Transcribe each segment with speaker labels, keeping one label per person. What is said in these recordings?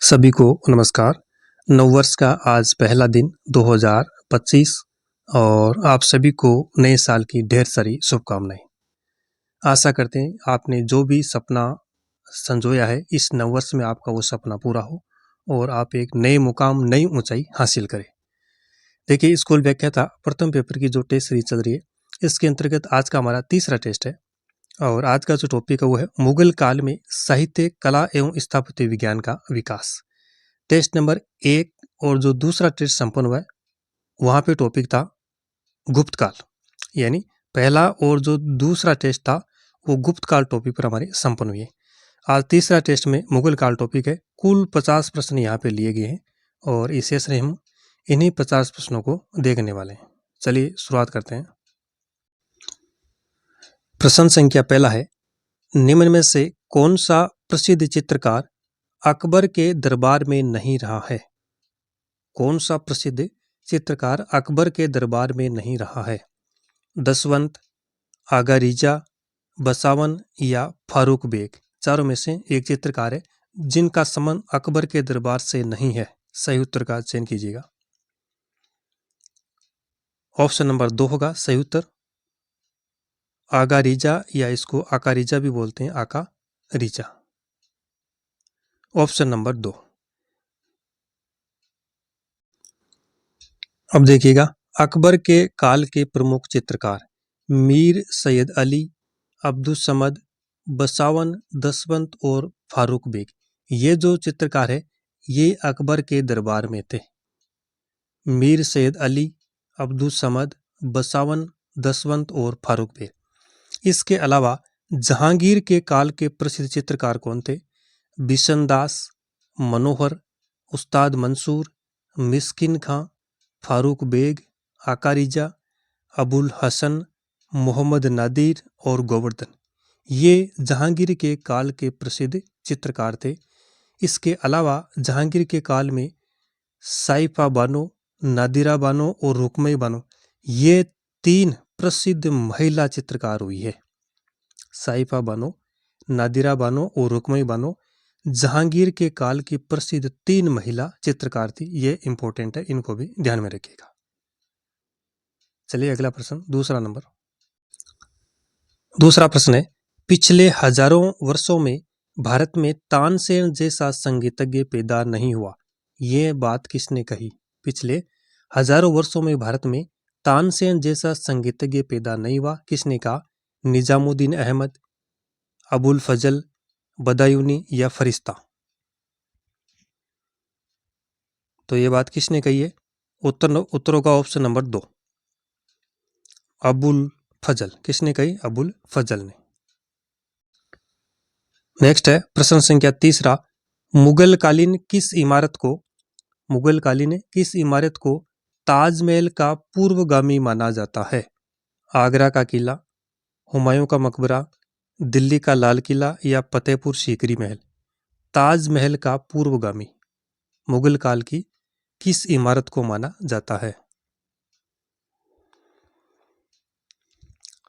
Speaker 1: सभी को नमस्कार। नववर्ष का आज पहला दिन 2025 और आप सभी को नए साल की ढेर सारी शुभकामनाएं। आशा करते हैं आपने जो भी सपना संजोया है इस नववर्ष में आपका वो सपना पूरा हो और आप एक नए मुकाम नई ऊंचाई हासिल करें। देखिए, स्कूल व्याख्याता प्रथम पेपर की जो टेस्ट सीरीज चल रही है इसके अंतर्गत आज का हमारा तीसरा टेस्ट है और आज का जो टॉपिक है वो है मुगल काल में साहित्य, कला एवं स्थापत्य विज्ञान का विकास। टेस्ट नंबर 1 और जो दूसरा टेस्ट संपन्न हुआ है वहाँ पे टॉपिक था गुप्त काल, यानी पहला और जो दूसरा टेस्ट था वो गुप्त काल टॉपिक पर हमारे संपन्न हुए। आज तीसरा टेस्ट में मुगल काल टॉपिक है। कुल 50 प्रश्न यहाँ पे लिए गए हैं और इस सेशन में हम इन्हीं 50 प्रश्नों को देखने वाले हैं। चलिए शुरुआत करते हैं। प्रश्न संख्या पहला है, निम्न में से कौन सा प्रसिद्ध चित्रकार अकबर के दरबार में नहीं रहा है? कौन सा प्रसिद्ध चित्रकार अकबर के दरबार में नहीं रहा है? दसवंत, आगा रिजा, बसावन या फारूक बेग। चारों में से एक चित्रकार है जिनका संबंध अकबर के दरबार से नहीं है। सही उत्तर का चयन कीजिएगा। ऑप्शन नंबर 2 होगा सही उत्तर, आगा रिजा या इसको आका रिजा भी बोलते हैं, आका रिजा। Option number 2। अब देखिएगा, अकबर के काल के प्रमुख चित्रकार मीर सैयद अली, अब्दुल समद, बसावन, दसवंत और फारूक बेग। ये जो चित्रकार है ये अकबर के दरबार में थे। मीर सैयद अली, अब्दुल समद, बसावन, दसवंत और फारूक बेग। इसके अलावा जहांगीर के काल के प्रसिद्ध चित्रकार कौन थे? बिशनदास, मनोहर, उस्ताद मंसूर, मिस्किन खां, फारूक बेग, आका रिजा, अबुल हसन, मोहम्मद नादिर और गोवर्धन। ये जहांगीर के काल के प्रसिद्ध चित्रकार थे। इसके अलावा जहांगीर के काल में साइफा बानो, नादिरा बानो और रुकमई बानो, ये 3 प्रसिद्ध महिला चित्रकार हुई है। साइफा बानो, नादिरा बानो और रुकमई बानो जहांगीर के काल की प्रसिद्ध 3 महिला चित्रकार थी। ये इंपॉर्टेंट है, इनको भी ध्यान में रखिएगा। चलिए अगला प्रश्न, दूसरा प्रश्न है, पिछले हजारों वर्षों में भारत में तानसेन जैसा संगीतज्ञ पैदा नहीं हुआ। ये बात किसने कही? पिछले हजारों वर्षों में भारत में तानसेन जैसा संगीतज्ञ पैदा नहीं हुआ, किसने कहा? निजामुद्दीन अहमद, अबुल फजल, बदायूनी या फरिश्ता। तो ये बात किसने कही है? उत्तरों का ऑप्शन नंबर 2, अबुल फजल। किसने कही? अबुल फजल ने। नेक्स्ट है प्रश्न संख्या 3, मुगलकालीन किस इमारत को ताजमहल का पूर्वगामी माना जाता है? आगरा का किला, हुमायूं का मकबरा, दिल्ली का लाल किला या फतेहपुर सीकरी महल। ताजमहल का पूर्वगामी मुगल काल की किस इमारत को माना जाता है?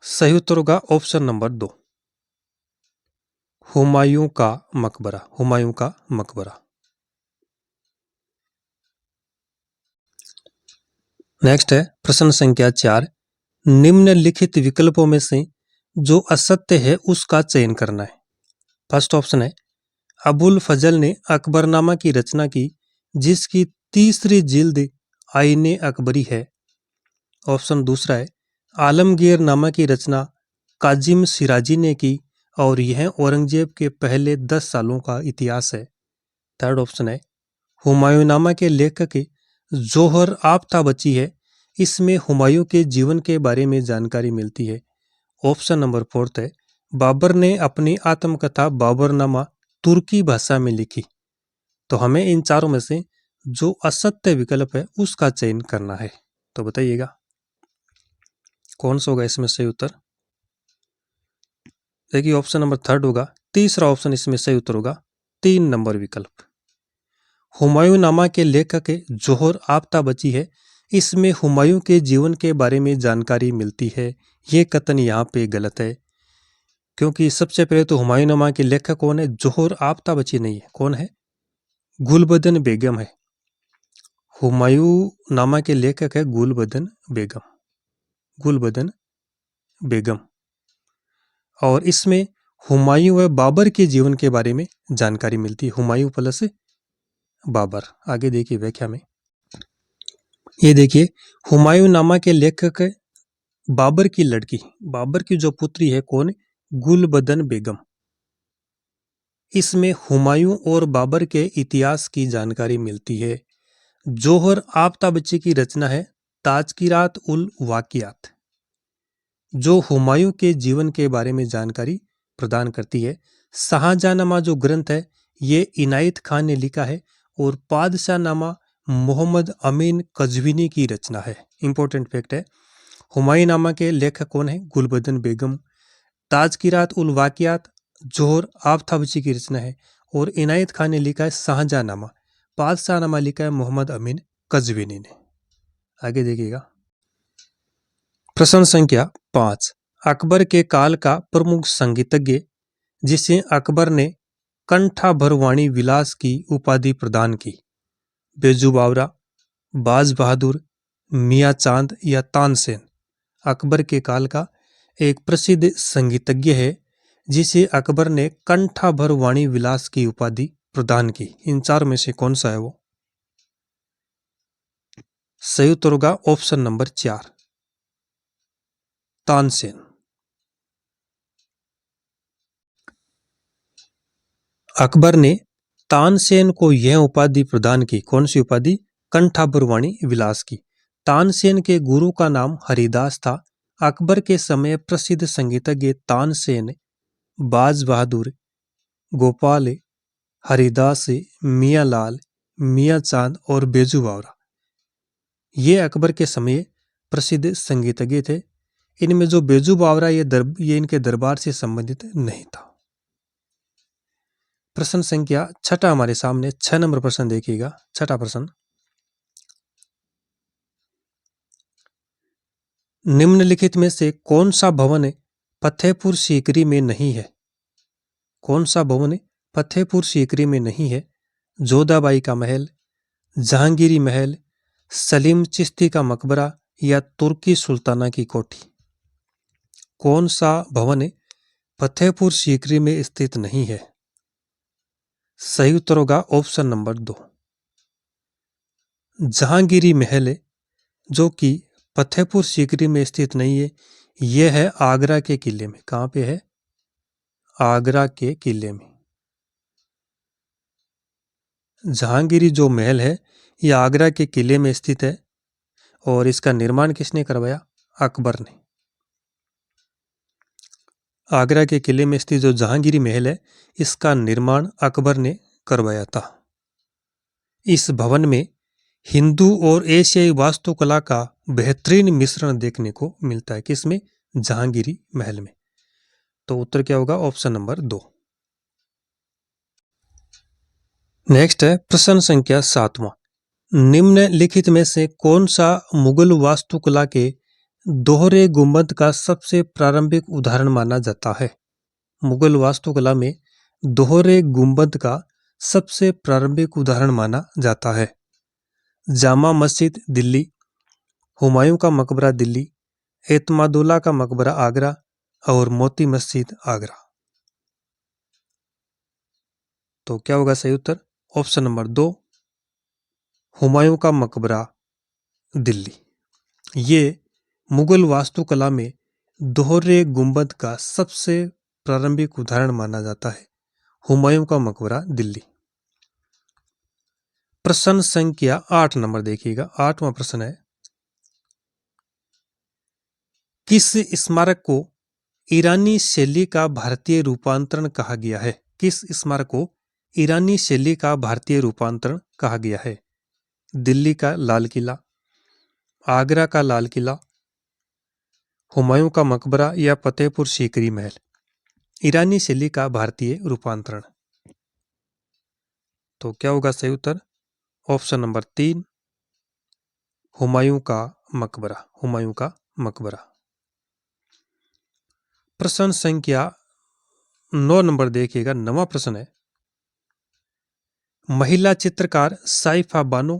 Speaker 1: सही उत्तर होगा ऑप्शन नंबर 2, हुमायूं का मकबरा। हुमायूं का मकबरा। नेक्स्ट है प्रश्न संख्या 4, निम्नलिखित विकल्पों में से जो असत्य है उसका चयन करना है। फर्स्ट ऑप्शन है, अबुल फजल ने अकबरनामा की रचना की जिसकी तीसरी जिल्द आईने अकबरी है। ऑप्शन दूसरा है, आलमगीर नामा की रचना काजिम सिराजी ने की और यह औरंगजेब के पहले 10 सालों का इतिहास है। थर्ड ऑप्शन है, हुमायूंनामा के लेखक जोहर आफ्ताबची है, इसमें हुमायूं के जीवन के बारे में जानकारी मिलती है। ऑप्शन नंबर 4 है, बाबर ने अपनी आत्मकथा बाबरनामा तुर्की भाषा में लिखी। तो हमें इन चारों में से जो असत्य विकल्प है उसका चयन करना है। तो बताइएगा कौन सा होगा इसमें सही उत्तर? देखिए, ऑप्शन नंबर 3 होगा। तीसरा ऑप्शन इसमें सही उत्तर होगा 3 नंबर विकल्प। हुमायूंनामा के लेखक जोहर आफ्ताबची है, इसमें हुमायूं के जीवन के बारे में जानकारी मिलती है। ये कथन यहाँ पे गलत है, क्योंकि सबसे पहले तो हुमायूंनामा के लेखक कौन है? जोहर आफ्ताबची नहीं है। कौन है? गुलबदन बेगम है। हुमायूं नामा के लेखक है गुलबदन बेगम, गुलबदन बेगम। और इसमें हुमायूं व बाबर के जीवन के बारे में जानकारी मिलती है। हुमायूं प्लस बाबर। आगे देखिए व्याख्या में, ये देखिए हुमायूं नामा के लेखक है बाबर की लड़की, बाबर की जो पुत्री है कौन, गुलबदन बेगम। इसमें हुमायूं और बाबर के इतिहास की जानकारी मिलती है। जोहर आफ्ताबची की रचना है ताजकीरात उल वाकियात, जो हुमायूं के जीवन के बारे में जानकारी प्रदान करती है। शाहजहांनामा जो ग्रंथ है ये इनायत खान ने लिखा है और पादशाहनामा मोहम्मद अमीन कज़विनी की रचना है। इंपॉर्टेंट फैक्ट है, हुमायूं नामा के लेखक कौन है, गुलबदन बेगम। ताजकीरात उल वाकियात जोहर आफ्ताबची की रचना है और इनायत खान ने लिखा है शाहजहांनामा, पादशाहनामा लिखा है मोहम्मद अमीन कज़विनी ने। आगे देखिएगा, प्रश्न संख्या 5, अकबर के काल का प्रमुख संगीतज्ञ जिसे अकबर ने कंठा भरवाणी विलास की उपाधि प्रदान की, बेजू बावरा, बाज बहादुर, मियाँ चांद या तानसेन। अकबर के काल का एक प्रसिद्ध संगीतज्ञ है जिसे अकबर ने कंठा भरवाणी विलास की उपाधि प्रदान की। इन चार में से कौन सा है वो? सही उत्तर होगा ऑप्शन नंबर 4, तानसेन। अकबर ने तानसेन को यह उपाधि प्रदान की, कौन सी उपाधि? कंठा भरवाणी विलास की। तानसेन के गुरु का नाम हरिदास था। अकबर के समय प्रसिद्ध संगीतज्ञ तानसेन, बाज बहादुर, गोपाल, हरिदास, मियाँ लाल, मियाँ चांद और बेजू बावरा, ये अकबर के समय प्रसिद्ध संगीतज्ञ थे। इनमें जो बेजू बावरा ये इनके दरबार से संबंधित नहीं था। प्रश्न संख्या 6 हमारे सामने, 6 नंबर प्रश्न देखिएगा। 6 प्रश्न, निम्नलिखित में से कौन सा भवन फतेहपुर सीकरी में नहीं है? कौन सा भवन फतेहपुर सीकरी में नहीं है? जोधाबाई का महल, जहांगीरी महल, सलीम चिश्ती का मकबरा या तुर्की सुल्ताना की कोठी। कौन सा भवन फतेहपुर सीकरी में स्थित नहीं है? सही उत्तर होगा ऑप्शन नंबर 2, जहांगीरी महल, जो कि फतेहपुर सीकरी में स्थित नहीं है। यह है आगरा के किले में। कहाँ पे है? आगरा के किले में। जहांगीरी जो महल है यह आगरा के किले में स्थित है और इसका निर्माण किसने करवाया? अकबर ने। आगरा के किले में स्थित जो जहांगीरी महल है इसका निर्माण अकबर ने करवाया था। इस भवन में हिंदू और एशियाई वास्तुकला का बेहतरीन मिश्रण देखने को मिलता है। किसमें? जहांगीरी महल में। तो उत्तर क्या होगा? Option number 2। नेक्स्ट है प्रश्न संख्या 7वां, निम्नलिखित में से कौन सा मुगल वास्तुकला के दोहरे गुंबद का सबसे प्रारंभिक उदाहरण माना जाता है? मुगल वास्तुकला में दोहरे गुंबद का सबसे प्रारंभिक उदाहरण माना जाता है। जामा मस्जिद दिल्ली, हुमायूं का मकबरा दिल्ली, एतमादुल्ला का मकबरा आगरा और मोती मस्जिद आगरा। तो क्या होगा सही उत्तर? ऑप्शन नंबर 2, हुमायूं का मकबरा दिल्ली। ये मुगल वास्तुकला में दोहरे गुंबद का सबसे प्रारंभिक उदाहरण माना जाता है। हुमायूं का मकबरा दिल्ली। प्रश्न संख्या 8 नंबर देखिएगा। 8वां प्रश्न है, किस स्मारक को ईरानी शैली का भारतीय रूपांतरण कहा गया है? किस स्मारक को ईरानी शैली का भारतीय रूपांतरण कहा गया है? दिल्ली का लाल किला, आगरा का लाल किला, हुमायूं का मकबरा या फतेहपुर सीकरी महल। ईरानी शैली का भारतीय रूपांतरण। तो क्या होगा सही उत्तर? ऑप्शन नंबर 3, हुमायूं का मकबरा। हुमायूं का मकबरा। प्रश्न संख्या 9 नंबर देखिएगा। 9वां प्रश्न है, महिला चित्रकार साइफा बानो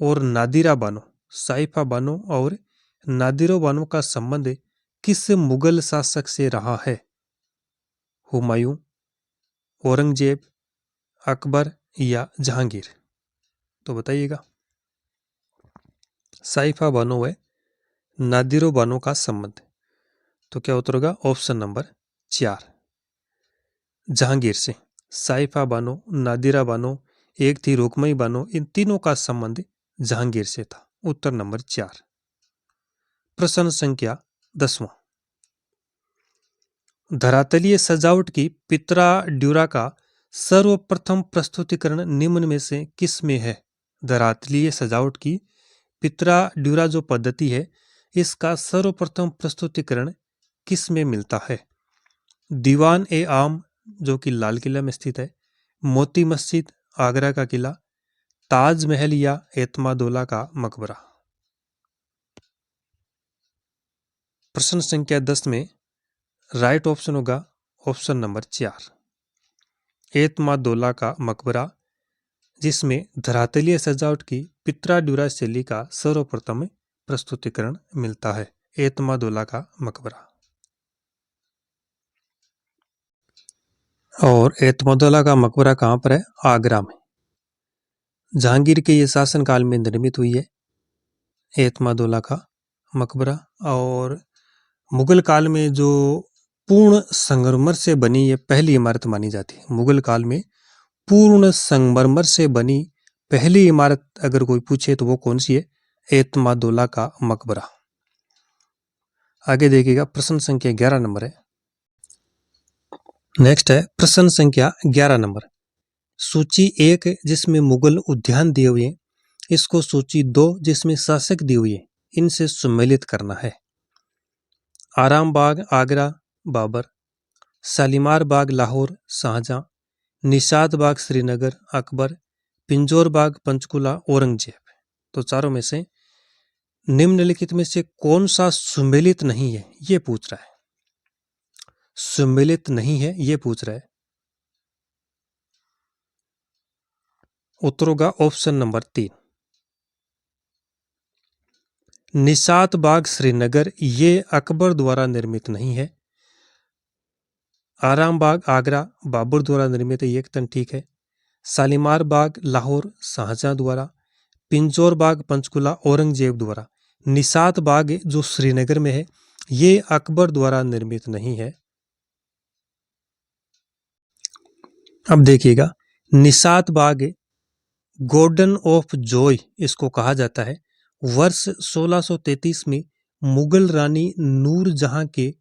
Speaker 1: और नादिरा बानो, साइफा बानो और नादिरो बानो का संबंध किस मुगल शासक से रहा है? हुमायूं, औरंगजेब, अकबर या जहांगीर? तो बताइएगा। साइफा बानो व नादिरो बानो का संबंध, तो क्या उत्तर होगा? ऑप्शन नंबर 4, जहांगीर से। साइफा बानो, नादिरा बानो, एक थी रुकमई बानो, इन तीनों का संबंध जहांगीर से था। उत्तर नंबर 4। प्रश्न संख्या 10वां। धरातलीय सजावट की पित्रा ड्यूरा का सर्वप्रथम प्रस्तुतिकरण निम्न में से किस में है? धरातलीय सजावट की पित्रा ड्यूरा जो पद्धति है, इसका सर्वप्रथम प्रस्तुतिकरण किस में मिलता है? दीवान ए आम जो कि लाल किला में स्थित है, मोती मस्जिद, आगरा का किला, ताजमहल या एतमादोला का मकबरा? प्रश्न संख्या 10 में राइट ऑप्शन होगा ऑप्शन नंबर 4, एतमादोला का मकबरा, जिसमें धरातलीय सजावट की पित्रा ड्यूरा शैली का सर्वप्रथम प्रस्तुतिकरण मिलता है। एतमादोला का मकबरा। और एतमादोला का मकबरा कहाँ पर है? आगरा में। जहांगीर के ये शासनकाल में निर्मित हुई है एतमादोला का मकबरा। और मुगल काल में जो पूर्ण संगमरमर से बनी ये पहली इमारत मानी जाती है। मुगल काल में पूर्ण संगमरमर से बनी पहली इमारत अगर कोई पूछे तो वो कौन सी है? एतमादोला का मकबरा। आगे देखिएगा, प्रश्न संख्या 11 नंबर है। नेक्स्ट है प्रश्न संख्या 11 नंबर। सूची 1 जिसमें मुगल उद्यान दिए हुए हैं, इसको सूची 2 जिसमें शासक दिए हुए हैं, इनसे सम्मिलित करना है। आराम बाग आगरा बाबर, शालीमार बाग लाहौर शाहजहां, निशात बाग श्रीनगर अकबर, पिंजौर बाग पंचकुला औरंगजेब। तो चारों में से निम्नलिखित में से कौन सा सम्मिलित नहीं है, ये पूछ रहा है। सम्मिलित नहीं है ये पूछ रहा है। उत्तर होगा ऑप्शन नंबर 3, निशात बाग श्रीनगर, ये अकबर द्वारा निर्मित नहीं है। आराम बाग आगरा बाबर द्वारा निर्मित है, ये एकदम ठीक है। शालीमार बाग लाहौर शाहजहां द्वारा, पिंजौर बाग पंचकुला औरंगजेब द्वारा, निशात बाग जो श्रीनगर में है ये अकबर द्वारा निर्मित नहीं है। अब देखिएगा, निशात बाग गार्डन ऑफ जॉय इसको कहा जाता है। वर्ष 1633 में मुगल रानी नूरजहां के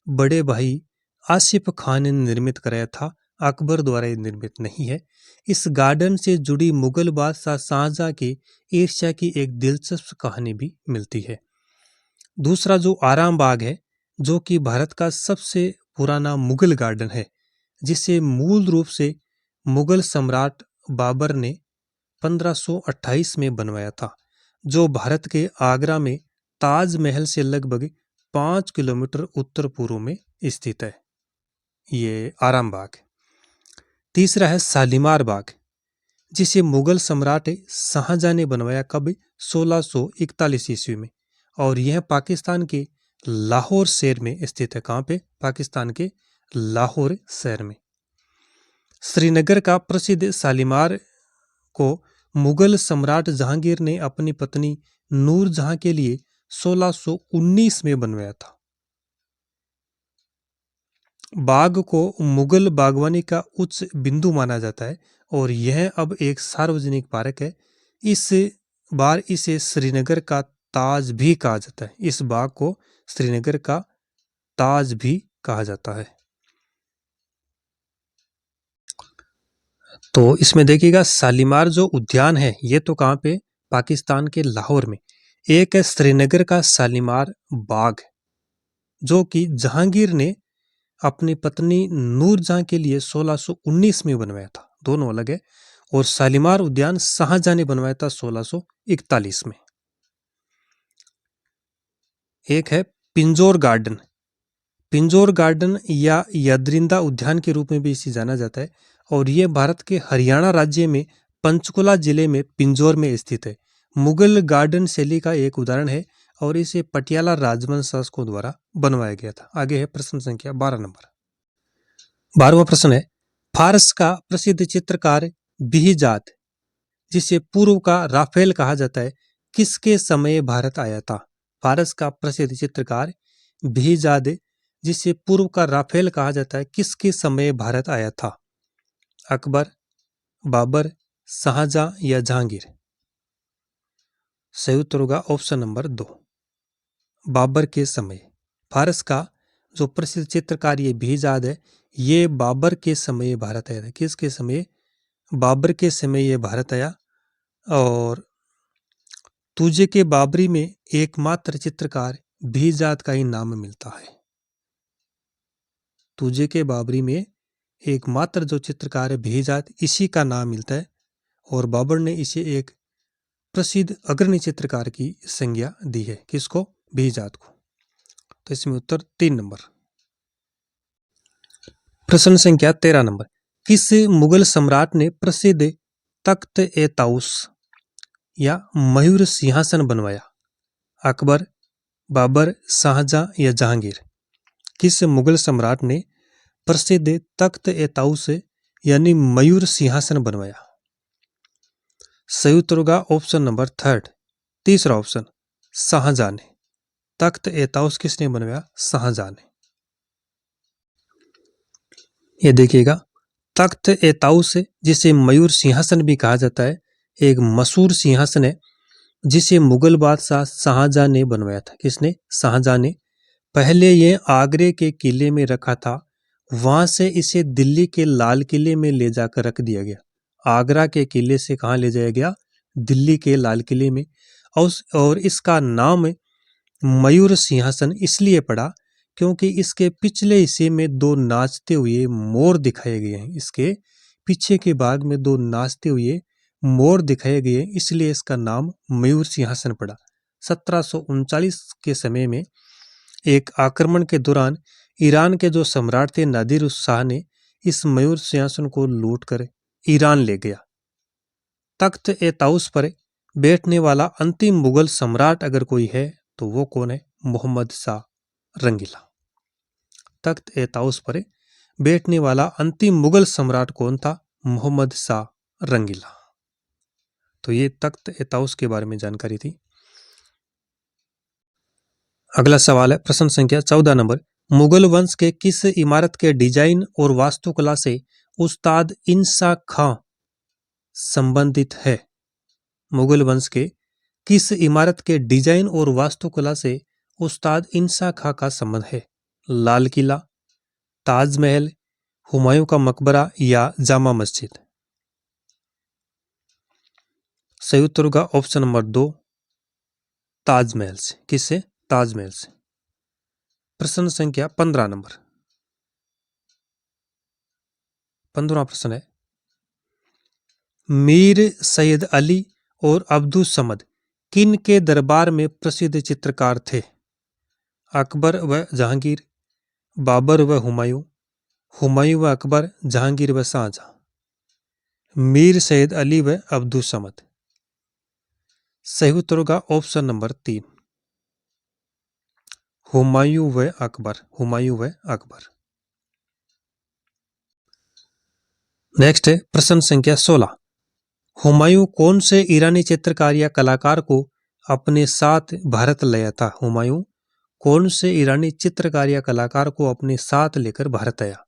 Speaker 1: बड़े भाई आसिफ खान ने निर्मित कराया था, अकबर द्वारा निर्मित नहीं है। इस गार्डन से जुड़ी मुगल बादशाह शाहजहां के ईर्ष्या की एक दिलचस्प कहानी भी मिलती है। दूसरा जो आराम बाग है, जो कि भारत का सबसे पुराना मुगल गार्डन है, जिसे मूल रूप से मुगल सम्राट बाबर ने 1528 में बनवाया था, जो भारत के आगरा में ताजमहल से लगभग 5 किलोमीटर उत्तर पूर्व में स्थित है। ये आराम बाग। तीसरा है शालीमार बाग, जिसे मुगल सम्राट शाहजहां ने बनवाया कब? 1641 ईस्वी में, और यह पाकिस्तान के लाहौर शहर में स्थित है। कहाँ पे? पाकिस्तान के लाहौर शहर में। श्रीनगर का प्रसिद्ध शालीमार को मुगल सम्राट जहांगीर ने अपनी पत्नी नूरजहां के लिए 1619 में बनवाया था। बाग को मुगल बागवानी का उच्च बिंदु माना जाता है और यह अब एक सार्वजनिक पार्क है। इस बार इसे श्रीनगर का ताज भी कहा जाता है। इस बाग को श्रीनगर का ताज भी कहा जाता है। तो इसमें देखिएगा, शालीमार जो उद्यान है ये तो कहाँ पे? पाकिस्तान के लाहौर में। एक है श्रीनगर का शालीमार बाग, जो कि जहांगीर ने अपनी पत्नी नूरजहां के लिए 1619 में बनवाया था, दोनों अलग है। और शालीमार उद्यान शाहजहां ने बनवाया था 1641 में। एक है पिंजौर गार्डन। पिंजौर गार्डन या यादरिंदा उद्यान के रूप में भी इसे जाना जाता है, और यह भारत के हरियाणा राज्य में पंचकुला जिले में पिंजौर में स्थित है। मुगल गार्डन शैली का एक उदाहरण है और इसे पटियाला राजवंश शासकों द्वारा बनवाया गया था। आगे है प्रश्न संख्या 12 नंबर। 12वां प्रश्न है, फारस का प्रसिद्ध चित्रकार बिहिजाद, जिसे पूर्व का राफेल कहा जाता है, किसके समय भारत आया था? फारस का प्रसिद्ध चित्रकार बिहिजाद, जिसे पूर्व का राफेल कहा जाता है, किसके समय भारत आया था? अकबर, बाबर, शाहजहां या जहांगीर? सही उत्तर होगा ऑप्शन नंबर 2, बाबर के समय। फारस का जो प्रसिद्ध चित्रकार ये बिहिजाद है, ये बाबर के समय भारत आया था। किसके समय? बाबर के समय ये भारत आया। और तुझे के बाबरी में एकमात्र चित्रकार बिहिजाद का ही नाम मिलता है। तुझे के बाबरी में एकमात्र जो चित्रकार है बिहिजाद, इसी का नाम मिलता है और बाबर ने इसे एक प्रसिद्ध अग्रणी चित्रकार की संज्ञा दी है। किसको? बिहिजाद को। तो इसमें उत्तर 3 नंबर। प्रश्न संख्या 13 नंबर। किस मुगल सम्राट ने प्रसिद्ध तख्त ए ताउस या मयूर सिंहासन बनवाया? अकबर, बाबर, शाहजहां या जहांगीर? किस मुगल सम्राट ने प्रसिद्ध तख्त ए ताउस यानी मयूर सिंहासन बनवाया? सही उत्तर होगा ऑप्शन नंबर 3, तीसरा ऑप्शन, शाहजहां ने। तख्त ए ताउस किसने बनवाया? शाहजहां ने। ये देखिएगा, तख्त ए ताउस, जिसे मयूर सिंहासन भी कहा जाता है, एक मशहूर सिंहासन है जिसे मुगल बादशाह शाहजहां ने बनवाया था। किसने? शाहजहां ने। पहले ये आगरे के किले में रखा था, वहां से इसे दिल्ली के लाल किले में ले जाकर रख दिया गया। आगरा के किले से कहाँ ले जाया गया? दिल्ली के लाल किले में। और इसका नाम मयूर सिंहासन इसलिए पड़ा क्योंकि इसके पिछले हिस्से में 2 नाचते हुए मोर दिखाए गए हैं। इसके पीछे के भाग में 2 नाचते हुए मोर दिखाए गए, इसलिए इसका नाम मयूर सिंहासन पड़ा। 1739 के समय में एक आक्रमण के दौरान ईरान के जो सम्राट थे नादिर उस शाह ने इस मयूर सिंहासन को लूटकर ईरान ले गया। तख्त ए ताउस पर बैठने वाला अंतिम मुगल सम्राट अगर कोई है तो वो कौन है? मोहम्मद शाह रंगीला। तख्त ए ताउस पर बैठने वाला अंतिम मुगल सम्राट कौन था? मोहम्मद शाह रंगीला। तो ये तख्त ए ताउस के बारे में जानकारी थी। अगला सवाल है प्रश्न संख्या 14 नंबर। मुगल वंश के किस इमारत के डिजाइन और वास्तुकला से उस्ताद इंसा खां संबंधित है? मुगल वंश के किस इमारत के डिजाइन और वास्तुकला से उस्ताद इंसा खां का संबंध है? लाल किला, ताजमहल, हुमायूं का मकबरा या जामा मस्जिद? सही उत्तर होगा ऑप्शन नंबर 2, ताजमहल से। किससे? ताजमहल से। प्रश्न संख्या 15 नंबर। 15वां प्रश्न है, मीर सैयद अली और अब्दुल समद किन के दरबार में प्रसिद्ध चित्रकार थे? अकबर व जहांगीर, बाबर व हुमायूं, हुमायूं व अकबर, जहांगीर व शाहजहां? मीर सैयद अली व अब्दुल समद। सही उत्तर होगा ऑप्शन नंबर 3, हुमायूं व अकबर। हुमायूं व अकबर। नेक्स्ट है प्रश्न संख्या 16। हुमायूं कौन से ईरानी चित्रकार या कलाकार को अपने साथ भारत लाया था? हुमायूं कौन से ईरानी चित्रकार या कलाकार को अपने साथ लेकर भारत आया?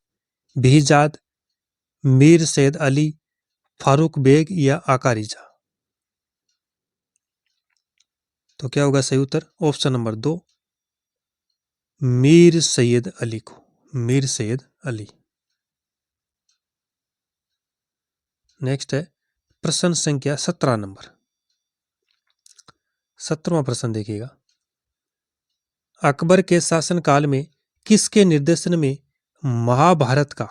Speaker 1: बिहिजाद, मीर सैयद अली, फारूक बेग या आकारीजा? तो क्या होगा सही उत्तर? ऑप्शन नंबर 2, मीर सैयद अली को। मीर सैयद अली। नेक्स्ट है प्रश्न संख्या 17 नंबर। 17वां प्रश्न देखिएगा, अकबर के शासनकाल में किसके निर्देशन में महाभारत का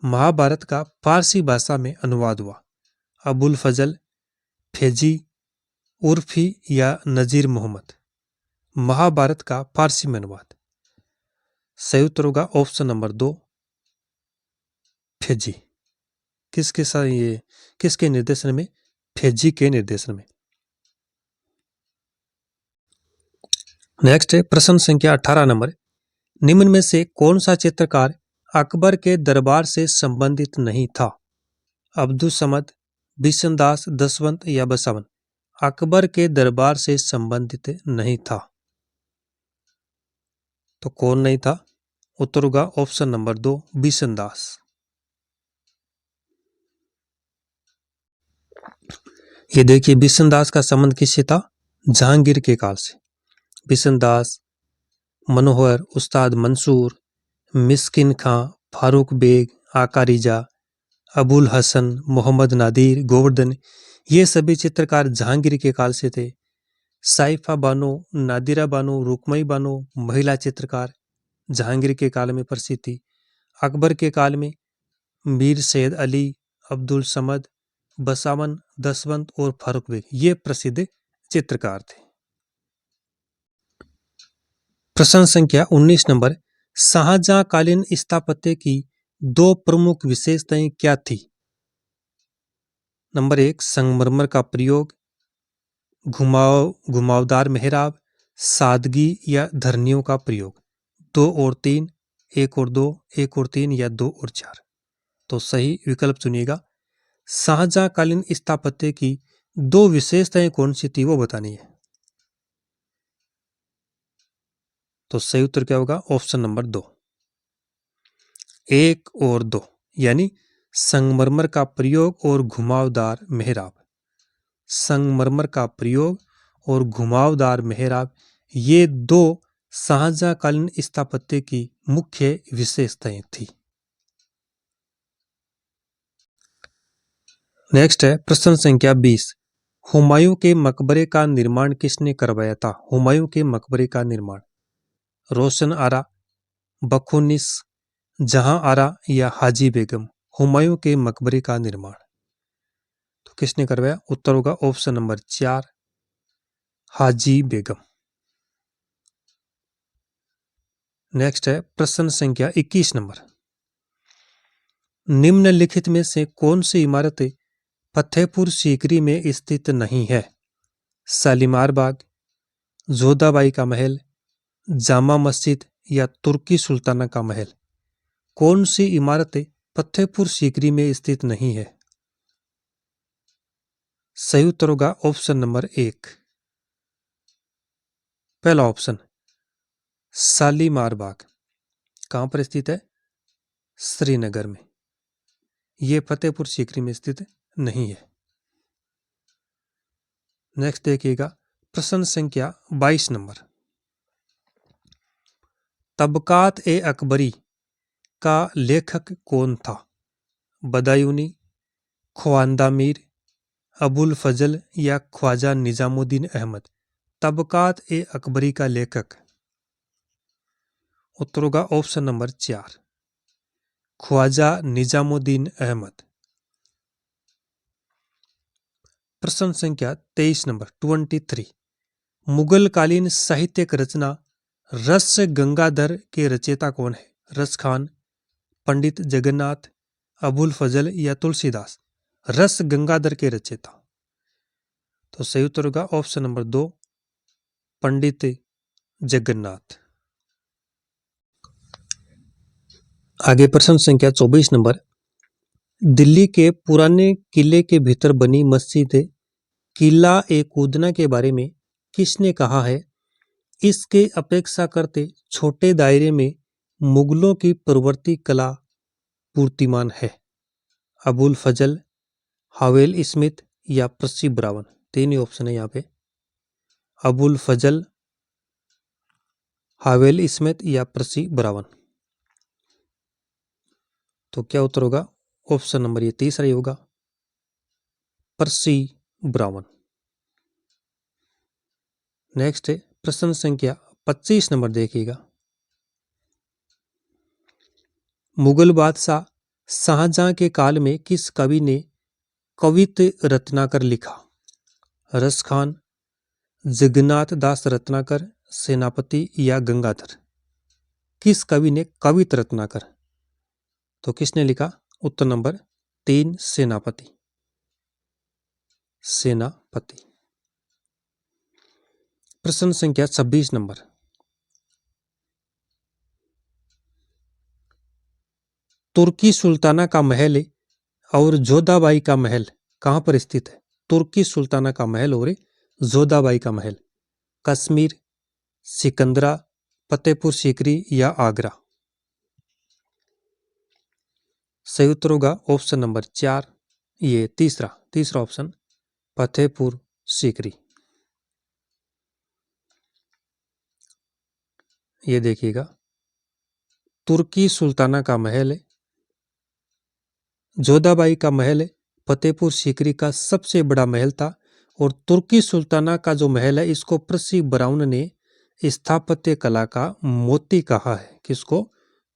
Speaker 1: महाभारत का फारसी भाषा में अनुवाद हुआ? अबुल फजल, फैजी, उर्फी या नजीर मोहम्मद? महाभारत का फारसी में अनुवाद। सही उत्तर होगा ऑप्शन नंबर 2, फैजी। किसके साथ ये किसके निर्देशन में? फेजी के निर्देशन में। नेक्स्ट है प्रश्न संख्या 18 नंबर, निम्न में से कौन सा चित्रकार अकबर के दरबार से संबंधित नहीं था? अब्दुल समद, बिशनदास, दसवंत या बसावन अकबर के दरबार से संबंधित नहीं था। तो कौन नहीं था? उत्तर होगा ऑप्शन नंबर 2, बिशनदास। ये देखिए बिशनदास का संबंध किससे था? जहांगीर के काल से। बिशनदास, मनोहर, उस्ताद मंसूर, मिस्किन खां, फारूक बेग, आका रिजा, अबुल हसन, मोहम्मद नादिर, गोवर्धन, ये सभी चित्रकार जहांगीर के काल से थे। साइफा बानो, नादिरा बानो, रुकमई बानो महिला चित्रकार जहांगीर के काल में प्रसिद्ध थी। अकबर के काल में मीर सैयद अली, अब्दुल समद, बसावन, दसवंत और फारूक बेग ये प्रसिद्ध चित्रकार थे। प्रश्न संख्या 19 नंबर, शाहजहांकालीन स्थापत्य की दो प्रमुख विशेषताएं क्या थी? नंबर 1, संगमरमर का प्रयोग, घुमावदार मेहराब, सादगी या धरनियों का प्रयोग। 2 और 3, 1 और 2, 1 और 3 या 2 और 4। तो सही विकल्प चुनिएगा। शाहजहांकालीन स्थापत्य की दो विशेषताएं कौन सी थी वो बतानी है। तो सही उत्तर क्या होगा? ऑप्शन नंबर 2, 1 और 2, यानी संगमरमर का प्रयोग और घुमावदार मेहराब। संगमरमर का प्रयोग और घुमावदार मेहराब ये दो शाहजहांकालीन स्थापत्य की मुख्य विशेषताएं थी। नेक्स्ट है प्रश्न संख्या 20, हुमायूं के मकबरे का निर्माण किसने करवाया था? हुमायूं के मकबरे का निर्माण रोशन आरा, बखुनिस, जहां आरा या हाजी बेगम। हुमायूं के मकबरे का निर्माण तो किसने करवाया? उत्तर होगा ऑप्शन नंबर 4, हाजी बेगम। नेक्स्ट है प्रश्न संख्या 21 नंबर, निम्नलिखित में से कौन सी इमारत फतेहपुर सीकरी में स्थित नहीं है? शालीमार बाग, जोधाबाई का महल, जामा मस्जिद या तुर्की सुल्ताना का महल। कौन सी इमारत फतेहपुर सीकरी में स्थित नहीं है? सही उत्तर होगा ऑप्शन नंबर 1, पहला ऑप्शन शालीमार बाग। कहां पर स्थित है? श्रीनगर में। यह फतेहपुर सीकरी में स्थित नहीं है। नेक्स्ट देखिएगा प्रश्न संख्या 22 नंबर, तबकात ए अकबरी का लेखक कौन था? बदायूनी, ख्वांदा मीर, अबुल फजल या ख्वाजा निजामुद्दीन अहमद। तबकात ए अकबरी का लेखक उत्तर होगा ऑप्शन नंबर 4, ख्वाजा निजामुद्दीन अहमद। प्रश्न संख्या 23 नंबर 23, मुगलकालीन साहित्यिक रचना रस गंगाधर के रचयिता कौन है? रस खान, पंडित जगन्नाथ, अबुल फजल या तुलसीदास। रस गंगाधर के रचयिता तो सही उत्तर होगा ऑप्शन नंबर 2, पंडित जगन्नाथ। आगे प्रश्न संख्या 24 नंबर, दिल्ली के पुराने किले के भीतर बनी मस्जिद किला ए कूदना के बारे में किसने कहा है? इसके अपेक्षा करते छोटे दायरे में मुगलों की प्रवृत्ति कला पूर्तिमान है। अबुल फजल, हावेल स्मिथ या पर्सी ब्रावन। तीन ही ऑप्शन है यहाँ पे, अबुल फजल, हावेल स्मिथ या पर्सी ब्रावन। तो क्या उत्तर होगा? ऑप्शन नंबर ये तीसरा ही होगा, पर्सी ब्रावन। नेक्स्ट है प्रश्न संख्या 25 नंबर देखिएगा, मुगल बादशाह शाहजहां के काल में किस कवि ने कवित्त रत्नाकर लिखा? रस खान, जगन्नाथ दास रत्नाकर, सेनापति या गंगाधर। किस कवि ने कवित्त रत्नाकर तो किसने लिखा? उत्तर नंबर 3 सेनापति। सेनापति। प्रश्न संख्या 26 नंबर। तुर्की सुल्ताना का महल और जोधाबाई का महल कहाँ पर स्थित है? तुर्की सुल्ताना का महल और जोधाबाई का महल कश्मीर, सिकंदरा, फतेहपुर सीकरी या आगरा। सही उत्तर होगा ऑप्शन नंबर 4, ये तीसरा ऑप्शन फतेहपुर सीकरी। ये देखिएगा, तुर्की सुल्ताना का महल है, जोधाबाई का महल है, फतेहपुर सीकरी का सबसे बड़ा महल था। और तुर्की सुल्ताना का जो महल है इसको पृथ्वी ब्राउन ने स्थापत्य कला का मोती कहा है। किसको?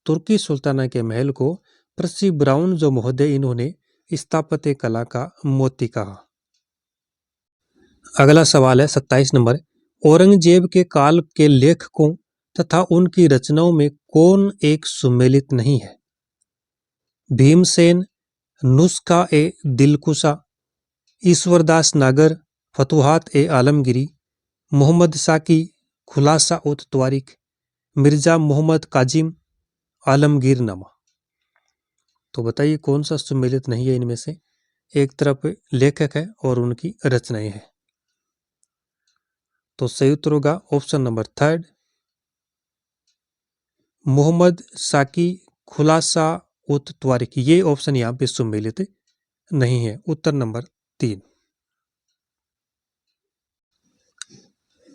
Speaker 1: तुर्की सुल्ताना के महल को पृथ्वी ब्राउन जो महोदय इन्होंने स्थापत्य कला का मोती कहा। अगला सवाल है 27 नंबर। औरंगजेब के काल के लेखकों तथा उनकी रचनाओं में कौन एक सुमेलित नहीं है? भीमसेन, नुस्खा ए दिलकुशा, ईश्वरदास नागर, फतुहात ए आलमगिरी, मोहम्मद साकी, खुलासा उत त्वारिक, मिर्जा मोहम्मद काजिम, आलमगीरनामा। तो बताइए कौन सा सुमेलित नहीं है इनमें से? एक तरफ लेखक है और उनकी रचनाएं हैं। तो सही उत्तर होगा ऑप्शन नंबर 3, मोहम्मद साकी, खुलासा उत त्वारिक। ये ऑप्शन यहाँ पे सुमेलित नहीं है। उत्तर नंबर 3।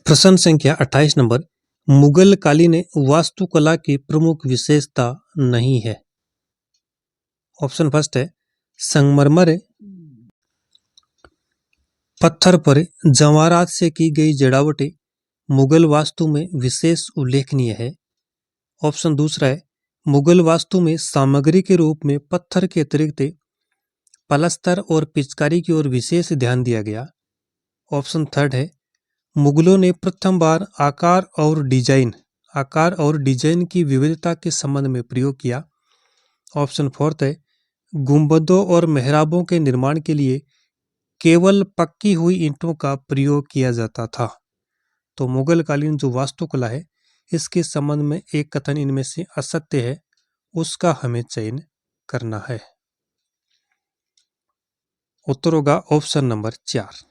Speaker 1: प्रश्न संख्या 28 नंबर। मुगल कालीन वास्तुकला की प्रमुख विशेषता नहीं है। ऑप्शन फर्स्ट है संगमरमर पत्थर पर जवाहरात से की गई जड़ावटें मुगल वास्तु में विशेष उल्लेखनीय है। ऑप्शन दूसरा है मुगल वास्तु में सामग्री के रूप में पत्थर के अतिरिक्त पलस्तर और पिचकारी की ओर विशेष ध्यान दिया गया। ऑप्शन थर्ड है मुगलों ने प्रथम बार आकार और डिजाइन की विविधता के संबंध में प्रयोग किया। ऑप्शन फोर्थ है गुंबदों और मेहराबों के निर्माण के लिए केवल पक्की हुई ईंटों का प्रयोग किया जाता था। तो मुगल कालीन जो वास्तुकला है इसके संबंध में एक कथन इनमें से असत्य है, उसका हमें चयन करना है। उत्तर होगा ऑप्शन नंबर 4,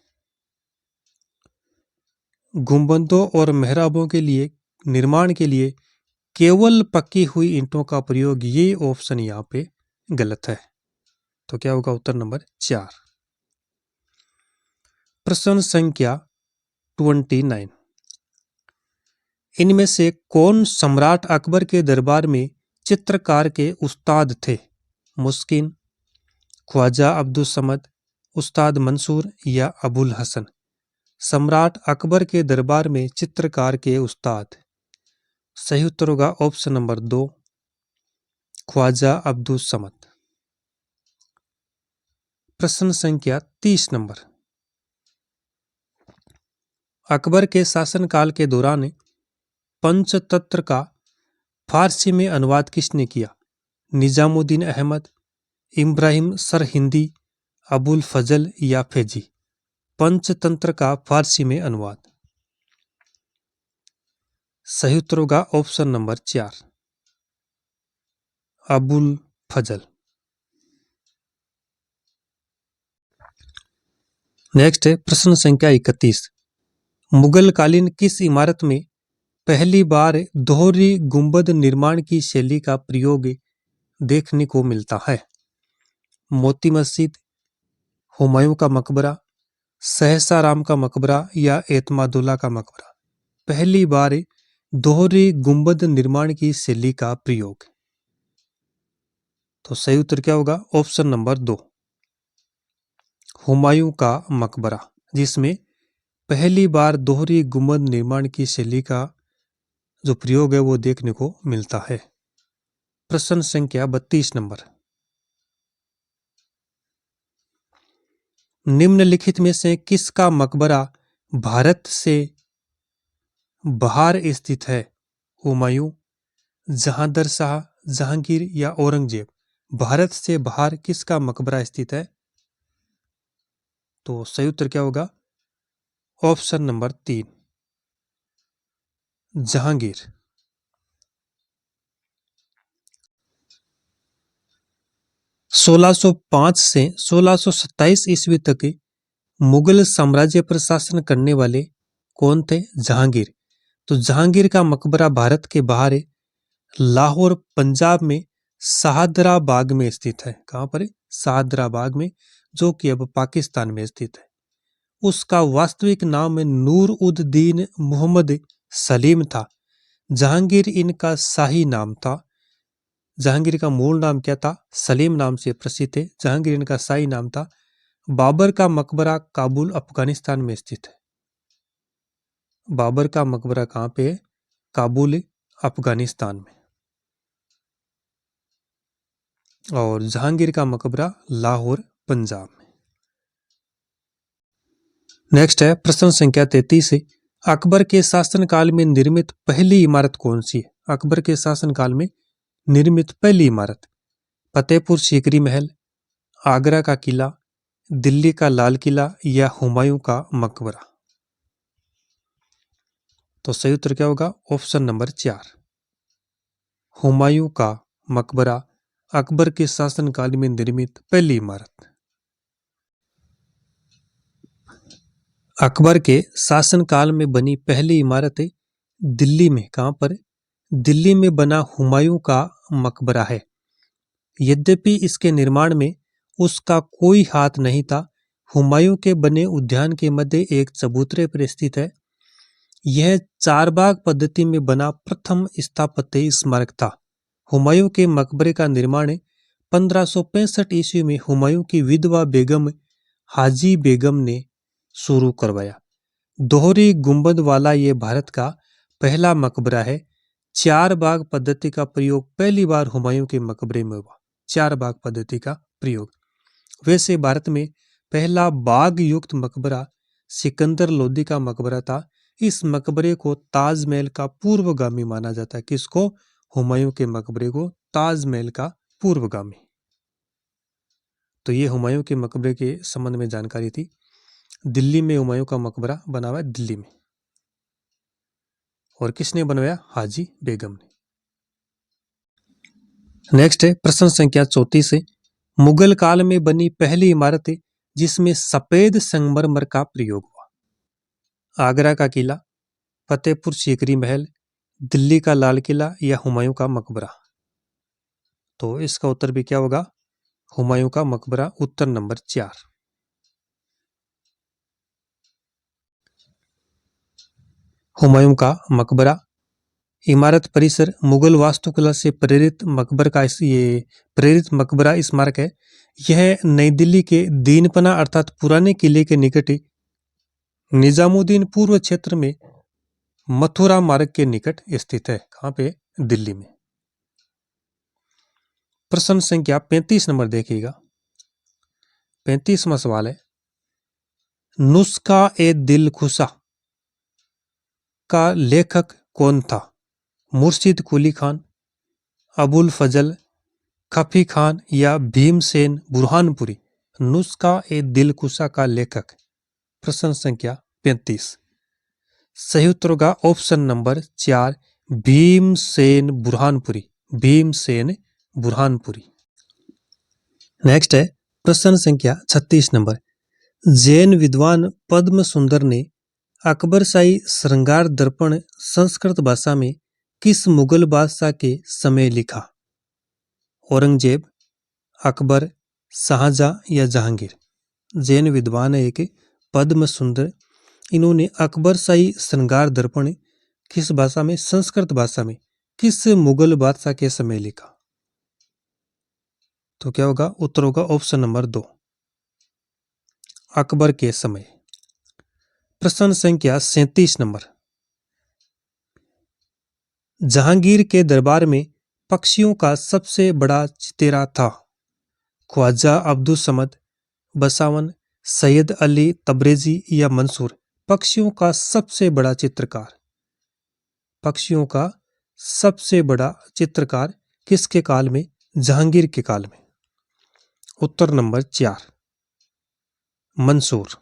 Speaker 1: गुंबदों और मेहराबों के लिए निर्माण के लिए केवल पक्की हुई ईंटों का प्रयोग। ये ऑप्शन यहाँ पे गलत है। तो क्या होगा उत्तर नंबर 4। प्रश्न संख्या 29। इनमें से कौन सम्राट अकबर के दरबार में चित्रकार के उस्ताद थे? मुस्किन, ख्वाजा अब्दुल समद, उस्ताद मंसूर या अबुल हसन। सम्राट अकबर के दरबार में चित्रकार के उस्ताद। सही उत्तर होगा ऑप्शन नंबर 2, ख्वाजा अब्दुल समद। प्रश्न संख्या 30 नंबर। अकबर के शासनकाल के दौरान पंचतंत्र का फारसी में अनुवाद किसने किया? निजामुद्दीन अहमद, इब्राहिम सरहिंदी, अबुल फजल या फैजी। पंचतंत्र का फारसी में अनुवाद। सही उत्तर होगा ऑप्शन नंबर 4, अबुल फजल। नेक्स्ट है प्रश्न संख्या 31। मुगल कालीन किस इमारत में पहली बार दोहरी गुंबद निर्माण की शैली का प्रयोग देखने को मिलता है? मोती मस्जिद, हुमायूं का मकबरा, सहसा राम का मकबरा या एतमादुल्ला का मकबरा। पहली बार दोहरी गुंबद निर्माण की शैली का प्रयोग। तो सही उत्तर क्या होगा? ऑप्शन नंबर 2, हुमायूं का मकबरा, जिसमें पहली बार दोहरी गुंबद निर्माण की शैली का जो प्रयोग है वो देखने को मिलता है। प्रश्न संख्या 32 नंबर। निम्नलिखित में से किसका मकबरा भारत से बाहर स्थित है? हुमायूं, जहांदर शाह, जहांगीर या औरंगजेब। भारत से बाहर किसका मकबरा स्थित है? तो सही उत्तर क्या होगा? Option number 3, Jahangir. 1605 से 1627 ईस्वी तक मुगल साम्राज्य पर शासन करने वाले कौन थे? जहांगीर। तो जहांगीर का मकबरा भारत के बाहर लाहौर पंजाब में शाहदरा बाग में स्थित है। कहाँ पर? शाहदरा बाग में, जो कि अब पाकिस्तान में स्थित है। उसका वास्तविक नाम नूर उद दीन मोहम्मद सलीम था। जहांगीर इनका शाही नाम था। जहांगीर का मूल नाम क्या था? सलीम नाम से प्रसिद्ध है। जहांगीर इनका शाही नाम था। बाबर का मकबरा काबुल अफगानिस्तान में स्थित है। बाबर का मकबरा कहाँ पे है? काबुल अफगानिस्तान में। और जहांगीर का मकबरा लाहौर पंजाब में। नेक्स्ट है प्रश्न संख्या 33। अकबर के शासनकाल में निर्मित पहली इमारत कौन सी है? अकबर के शासनकाल में निर्मित पहली इमारत? फतेहपुर सीकरी महल, आगरा का किला, दिल्ली का लाल किला या हुमायूं का मकबरा? तो सही उत्तर क्या होगा? ऑप्शन नंबर 4, हुमायूं का मकबरा अकबर के शासनकाल में निर्मित पहली इमारत। अकबर के शासनकाल में बनी पहली इमारत दिल्ली में, कहां पर? दिल्ली में बना हुमायूं का मकबरा है। यद्यपि इसके निर्माण में उसका कोई हाथ नहीं था। हुमायूं के बने उद्यान के मध्य एक चबूतरे पर स्थित है। यह चारबाग पद्धति में बना प्रथम स्थापत्य स्मारक था। हुमायूं के मकबरे का निर्माण 1565 ईस्वी में हुमायूं की विधवा बेगम हाजी बेगम ने शुरू करवाया। दोहरी गुंबद वाला ये भारत का पहला मकबरा है। चार बाग पद्धति का प्रयोग पहली बार हुमायूं के मकबरे में हुआ। चार बाग पद्धति का प्रयोग। वैसे भारत में पहला बाग युक्त मकबरा सिकंदर लोदी का मकबरा था। इस मकबरे को ताजमहल का पूर्वगामी माना जाता है। किसको? हुमायूं के मकबरे को ताजमहल का पूर्वगामी। तो ये हुमायूं के मकबरे के संबंध में जानकारी थी। दिल्ली में हुमायूं का मकबरा बना हुआ है, दिल्ली में। और किसने बनवाया? हाजी बेगम ने। नेक्स्ट है प्रश्न संख्या 34। मुगल काल में बनी पहली इमारत जिसमें सफेद संगमरमर का प्रयोग हुआ? आगरा का किला, फतेहपुर सीकरी महल, दिल्ली का लाल किला या हुमायूं का मकबरा? तो इसका उत्तर भी क्या होगा? हुमायूं का मकबरा, उत्तर नंबर 4। हुमायूं का मकबरा इमारत परिसर मुगल वास्तुकला से प्रेरित मकबरा स्मारक है। यह नई दिल्ली के दीनपना अर्थात पुराने किले के निकट निजामुद्दीन पूर्व क्षेत्र में मथुरा मार्ग के निकट स्थित है। कहां पे? दिल्ली में। प्रश्न संख्या 35 नंबर देखिएगा। 35वां सवाल है, नुस्खा ए दिल खुशा का लेखक कौन था? मुर्शिद कुली खान, अबुल फजल, खफी खान या भीमसेन बुरहानपुरी? नुस्खा ए दिलकुशा का लेखक? प्रश्न संख्या 35। सही उत्तर होगा option number 4, Bhimsen Burhanpuri. Bhimsen Burhanpuri. Next है प्रश्न संख्या 36 नंबर। जैन विद्वान पद्म सुंदर ने अकबरशाही श्रृंगार दर्पण संस्कृत भाषा में किस मुगल बादशाह के समय लिखा? औरंगजेब, अकबर, शाहजहां या जहांगीर? जैन विद्वान है एक पद्म सुंदर। इन्होंने अकबरशाही श्रृंगार दर्पण किस भाषा में? संस्कृत भाषा में किस मुगल बादशाह के समय लिखा? तो क्या होगा? उत्तर होगा ऑप्शन नंबर 2, अकबर के समय। प्रश्न संख्या 37 नंबर। जहांगीर के दरबार में पक्षियों का सबसे बड़ा चितेरा था? ख्वाजा अब्दुल समद, बसावन, सैयद अली तब्रेजी या मंसूर? पक्षियों का सबसे बड़ा चित्रकार। पक्षियों का सबसे बड़ा चित्रकार किसके काल में? जहांगीर के काल में। उत्तर नंबर 4 मंसूर।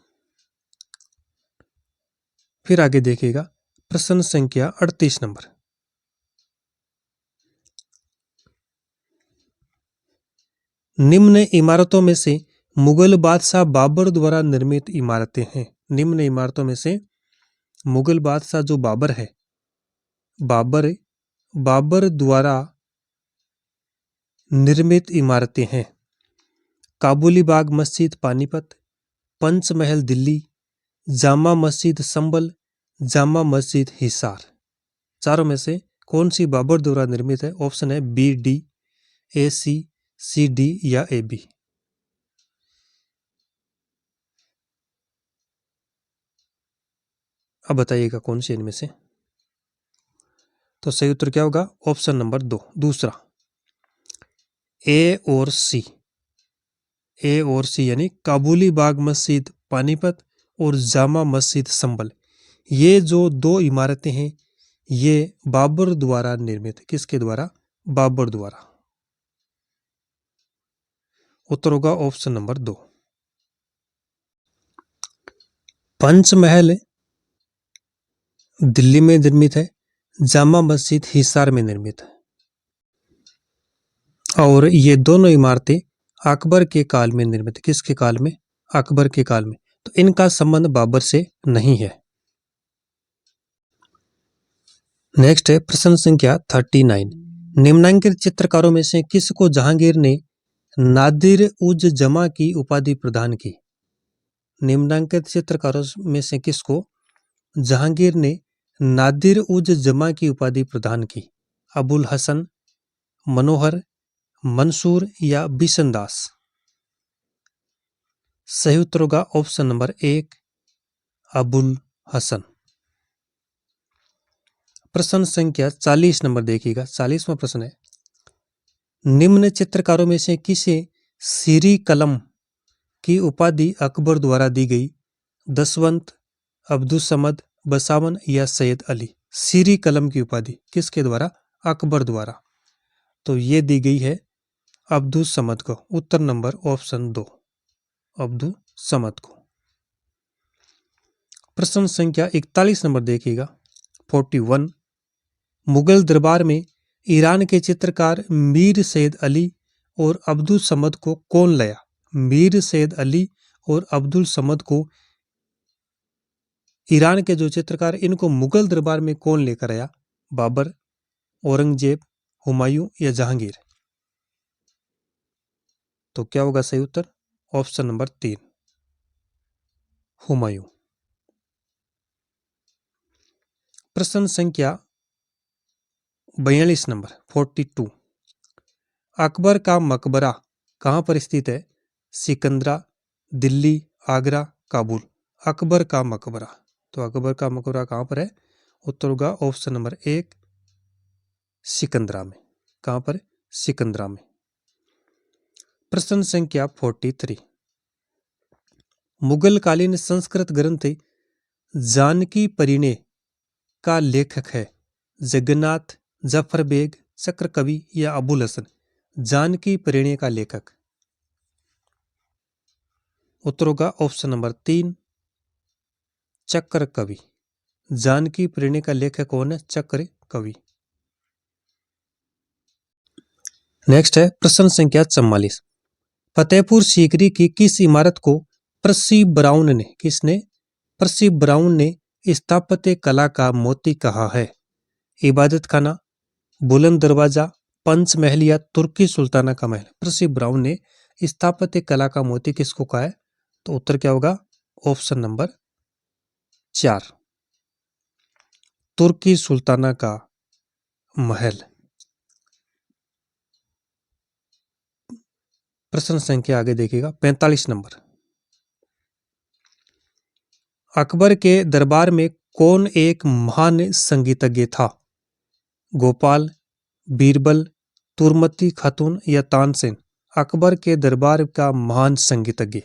Speaker 1: फिर आगे देखिएगा प्रश्न संख्या 38 नंबर। निम्न इमारतों में से मुगल बादशाह बाबर द्वारा निर्मित इमारतें हैं। निम्न इमारतों में से मुगल बादशाह जो बाबर है, बाबर द्वारा निर्मित इमारतें हैं। काबुली बाग मस्जिद पानीपत, पंचमहल दिल्ली, जामा मस्जिद संभल, जामा मस्जिद हिसार। चारों में से कौन सी बाबर द्वारा निर्मित है? ऑप्शन है बी, डी, ए, सी, डी या ए, बी। अब बताइएगा कौन सी इनमें से। तो सही उत्तर क्या होगा? ऑप्शन नंबर 2 दूसरा, ए और सी। ए और सी यानी काबुली बाग मस्जिद पानीपत और जामा मस्जिद संभल, ये जो दो इमारतें हैं ये बाबर द्वारा निर्मित। किसके द्वारा? बाबर द्वारा। उत्तर होगा ऑप्शन नंबर 2। पंचमहल दिल्ली में निर्मित है, जामा मस्जिद हिसार में निर्मित है और ये दोनों इमारतें अकबर के काल में निर्मित। किसके काल में? अकबर के काल में। तो इनका संबंध बाबर से नहीं है। नेक्स्ट है प्रश्न संख्या 39। निम्नांकित चित्रकारों में से किसको जहांगीर ने नादिर उज जमा की उपाधि प्रदान की? निम्नांकित चित्रकारों में से किसको जहांगीर ने नादिर उज जमा की उपाधि प्रदान की? अबुल हसन, मनोहर, मंसूर या बिशनदास? सही उत्तर होगा ऑप्शन नंबर 1 अबुल हसन। प्रश्न संख्या 40 नंबर देखिएगा। 40वां प्रश्न है, निम्न चित्रकारों में से किसे सीरी कलम की उपाधि अकबर द्वारा दी गई? दसवंत, अब्दुल समद, बसावन या सैयद अली? सीरी कलम की उपाधि किसके द्वारा? अकबर द्वारा। तो ये दी गई है अब्दुल समद को। उत्तर नंबर ऑप्शन 2 अब्दुल समद को। प्रश्न संख्या 41 नंबर देखिएगा। 41, मुगल दरबार में ईरान के चित्रकार मीर सैयद अली और अब्दुल समद को कौन लाया? मीर सैयद अली और अब्दुल समद को, ईरान के जो चित्रकार, इनको मुगल दरबार में कौन लेकर आया? बाबर, औरंगजेब, हुमायूं या जहांगीर? तो क्या होगा सही उत्तर? Option number 3 Humayun. प्रश्न संख्या 42 नंबर 42, अकबर का मकबरा कहाँ पर स्थित है? सिकंदरा, दिल्ली, आगरा, काबुल? अकबर का मकबरा। तो अकबर का मकबरा कहाँ पर है? उत्तर होगा ऑप्शन नंबर 1 सिकंदरा में। कहाँ पर? सिकंदरा में। प्रश्न संख्या 43, मुगल कालीन संस्कृत ग्रंथ जानकी परिणय का लेखक है? जगन्नाथ, जफर बेग, चक्र कवि या अबुल हसन? जानकी परिणय का लेखक। उत्तर होगा ऑप्शन नंबर 3 चक्र कवि। जानकी परिणय का लेखक कौन है? चक्र कवि। नेक्स्ट है प्रश्न संख्या 44, फतेहपुर सीकरी की किस इमारत को पर्सी ब्राउन ने, किसने? पर्सी ब्राउन ने स्थापत्य कला का मोती कहा है? इबादत खाना, बुलंद दरवाजा, पंचमहल या तुर्की सुल्ताना का महल? पर्सी ब्राउन ने स्थापत्य कला का मोती किसको कहा है? तो उत्तर क्या होगा? ऑप्शन नंबर 4 तुर्की सुल्ताना का महल। प्रश्न संख्या आगे देखिएगा 45 नंबर, अकबर के दरबार में कौन एक महान संगीतज्ञ था? गोपाल, बीरबल, तुर्मती खातून या तानसेन? अकबर के दरबार का महान संगीतज्ञ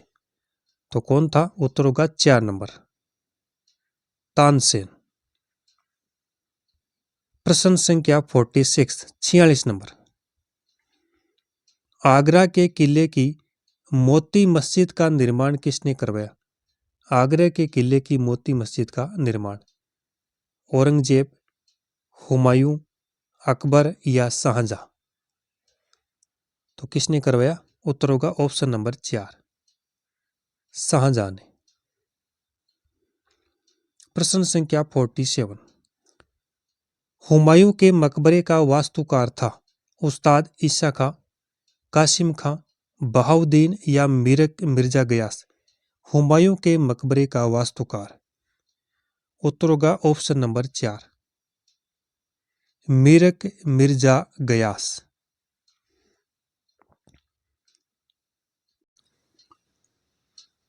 Speaker 1: तो कौन था? उत्तर होगा 4 नंबर तानसेन। प्रश्न संख्या 46 नंबर, आगरा के किले की मोती मस्जिद का निर्माण किसने करवाया? आगरा के किले की मोती मस्जिद का निर्माण औरंगजेब, हुमायूं, अकबर या शाहजहां? तो किसने करवाया? उत्तर होगा ऑप्शन नंबर 4, शाहजहां ने। प्रश्न संख्या 47, हुमायूं के मकबरे का वास्तुकार था उस्ताद ईसा खां, कासिम खां, बहाउद्दीन या मिर्जा गयास? हुमायूं के मकबरे का वास्तुकार उत्तर होगा ऑप्शन नंबर 4, मिर्जा गयास।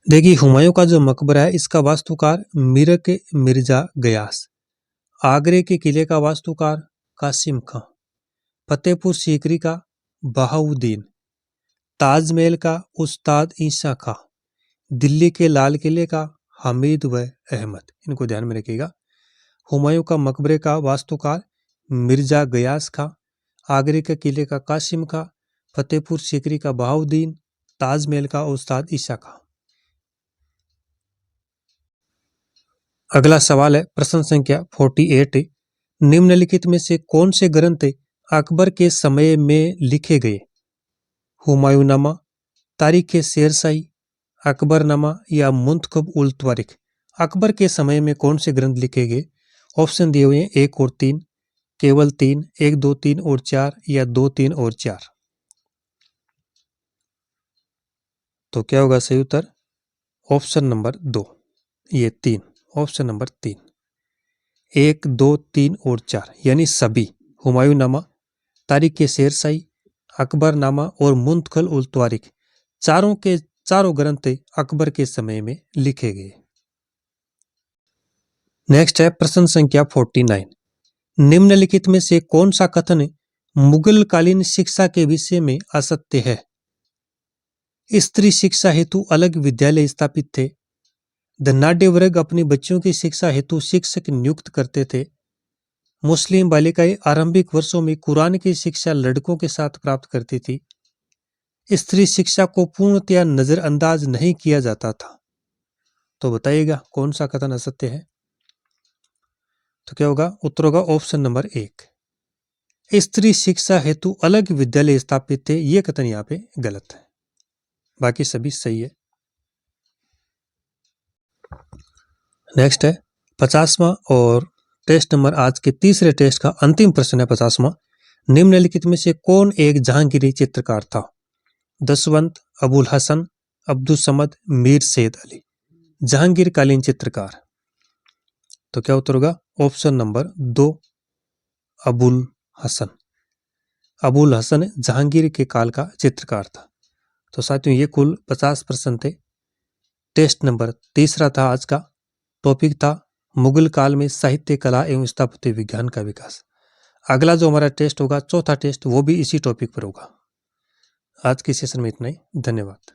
Speaker 1: देखिए हुमायूं का जो मकबरा है इसका वास्तुकार मिर्जा गयास, आगरे के किले का वास्तुकार कासिम खां, फतेहपुर सीकरी का बहाउद्दीन, ताजमहल का उस्ताद ईसा खां, दिल्ली के लाल किले का हमीद व अहमद। इनको ध्यान में रखिएगा। हुमायूं का मकबरे का वास्तुकार मिर्जा गयास खां, आगरे के किले का कासिम खां, फतेहपुर सीकरी का बहाउद्दीन, ताजमहल का उस्ताद ईसा खां। अगला सवाल है प्रश्न संख्या 48, निम्नलिखित में से कौन से ग्रंथ अकबर के समय में लिखे गए? हुमायूंनामा, तारीख शेरशाही, अकबरनामा या मुंतखब उल तवारिख? अकबर के समय में कौन से ग्रंथ लिखे गए? ऑप्शन दिए हुए हैं 1 और 3, केवल 3, 1, 2, 3 और 4 या 2, 3 और 4? तो क्या होगा सही उत्तर? ऑप्शन नंबर 2, ये 3, ऑप्शन नंबर 3, 1, 2, 3 और 4 यानी सभी। हुमायूंनामा, तारीख शेरशाही, अकबरनामा और मुंतखब उल तवारिख चारों के चारों ग्रंथ अकबर के समय में लिखे गए। नेक्स्ट है प्रश्न संख्या 49, निम्नलिखित में से कौन सा कथन मुगल कालीन शिक्षा के विषय में असत्य है? स्त्री शिक्षा हेतु अलग विद्यालय स्थापित थे, धनाढ्य वर्ग अपनी बच्चियों की शिक्षा हेतु शिक्षक नियुक्त करते थे, मुस्लिम बालिकाएं आरंभिक वर्षों में कुरान की शिक्षा लड़कों के साथ प्राप्त करती थी, स्त्री शिक्षा को पूर्णतया नजरअंदाज नहीं किया जाता था। तो बताइएगा कौन सा कथन असत्य है? तो क्या होगा? उत्तर होगा ऑप्शन नंबर 1, स्त्री शिक्षा हेतु अलग विद्यालय स्थापित थे। यह कथन यहाँ पे गलत है, बाकी सभी सही है। नेक्स्ट है 50वां और टेस्ट नंबर आज के तीसरे टेस्ट का अंतिम प्रश्न है 50वां, निम्नलिखित में से कौन एक जहांगीरी चित्रकार था? दसवंत, अबुल हसन, अब्दुल समद, मीर सैयद अली? जहांगीर कालीन चित्रकार। तो क्या उत्तर होगा? Option number 2, Abul Hasan. अबुल हसन जहांगीर के काल का चित्रकार था। तो साथियों ये कुल 50 प्रश्न थे। टेस्ट नंबर तीसरा था आज का, टॉपिक था मुगल काल में साहित्य, कला एवं स्थापत्य विज्ञान का विकास। अगला जो हमारा टेस्ट होगा, चौथा टेस्ट, वो भी इसी टॉपिक पर होगा। आज के सेशन में इतना ही, धन्यवाद।